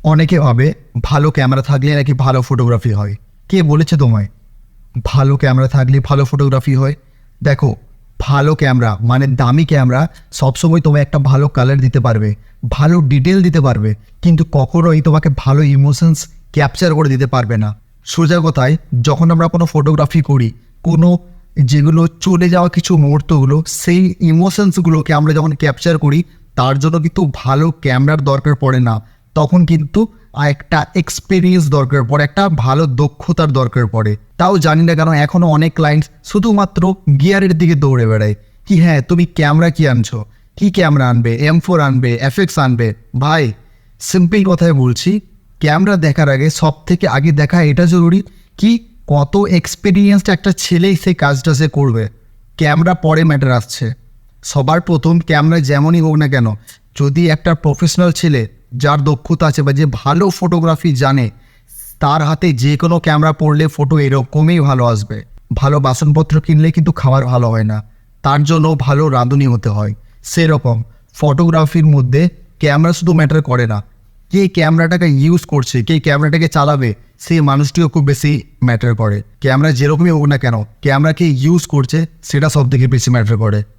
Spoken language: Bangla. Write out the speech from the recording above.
অনেকে ভাবে ভালো ক্যামেরা থাকলে নাকি ভালো ফটোগ্রাফি হয়। কে বলেছে তোমায় ভালো ক্যামেরা থাকলে ভালো ফটোগ্রাফি হয়? দেখো, ভালো ক্যামেরা মানে দামি ক্যামেরা সবসময় তোমায় একটা ভালো কালার দিতে পারবে, ভালো ডিটেল দিতে পারবে, কিন্তু কখনোই তোমাকে ভালো ইমোশনস ক্যাপচার করে দিতে পারবে না। সোজা কথায়, যখন আমরা কোনো ফটোগ্রাফি করি, কোনো যেগুলো চলে যাওয়া কিছু মুহূর্তগুলো, সেই ইমোশনসগুলোকে আমরা যখন ক্যাপচার করি, তার জন্য কিন্তু ভালো ক্যামেরার দরকার পড়ে না। তখন কিন্তু একটা এক্সপিরিয়েন্স দরকার পড়ে, একটা ভালো দক্ষতার দরকার পড়ে। তাও জানি না কেন এখনও অনেক ক্লায়েন্টস শুধুমাত্র গিয়ারের দিকে দৌড়ে বেড়ায়। কি হ্যাঁ, তুমি ক্যামেরা কি আনছো, কি ক্যামেরা আনবে, M4 আনবে, FX আনবে? ভাই, সিম্পল কথায় বলছি, ক্যামেরা দেখার আগে সব থেকে আগে দেখা এটা জরুরি কি কত এক্সপিরিয়েন্সড একটা ছেলেই সেই কাজটা সে করবে। ক্যামেরা পরে ম্যাটার আসছে। সবার প্রথম ক্যামেরা যেমনই হোক না কেন, যদি একটা প্রফেশনাল ছেলে যার দক্ষতা আছে বা যে ভালো ফটোগ্রাফি জানে, তার হাতে যে কোনো ক্যামেরা পড়লে ফটো এরকমই ভালো আসবে। ভালো বাসনপত্র কিনলে কিন্তু খাবার ভালো হয় না, তার জন্য ভালো রাঁধুনি হতে হয়। সেরকম ফটোগ্রাফির মধ্যে ক্যামেরা শুধু ম্যাটার করে না, কে ক্যামেরাটাকে ইউজ করছে, কে ক্যামেরাটাকে চালাবে, সেই মানুষটিও খুব বেশি ম্যাটার করে। ক্যামেরা যেরকমই হোক না কেন, ক্যামেরাকে ইউজ করছে সেটা সব থেকে বেশি ম্যাটার করে।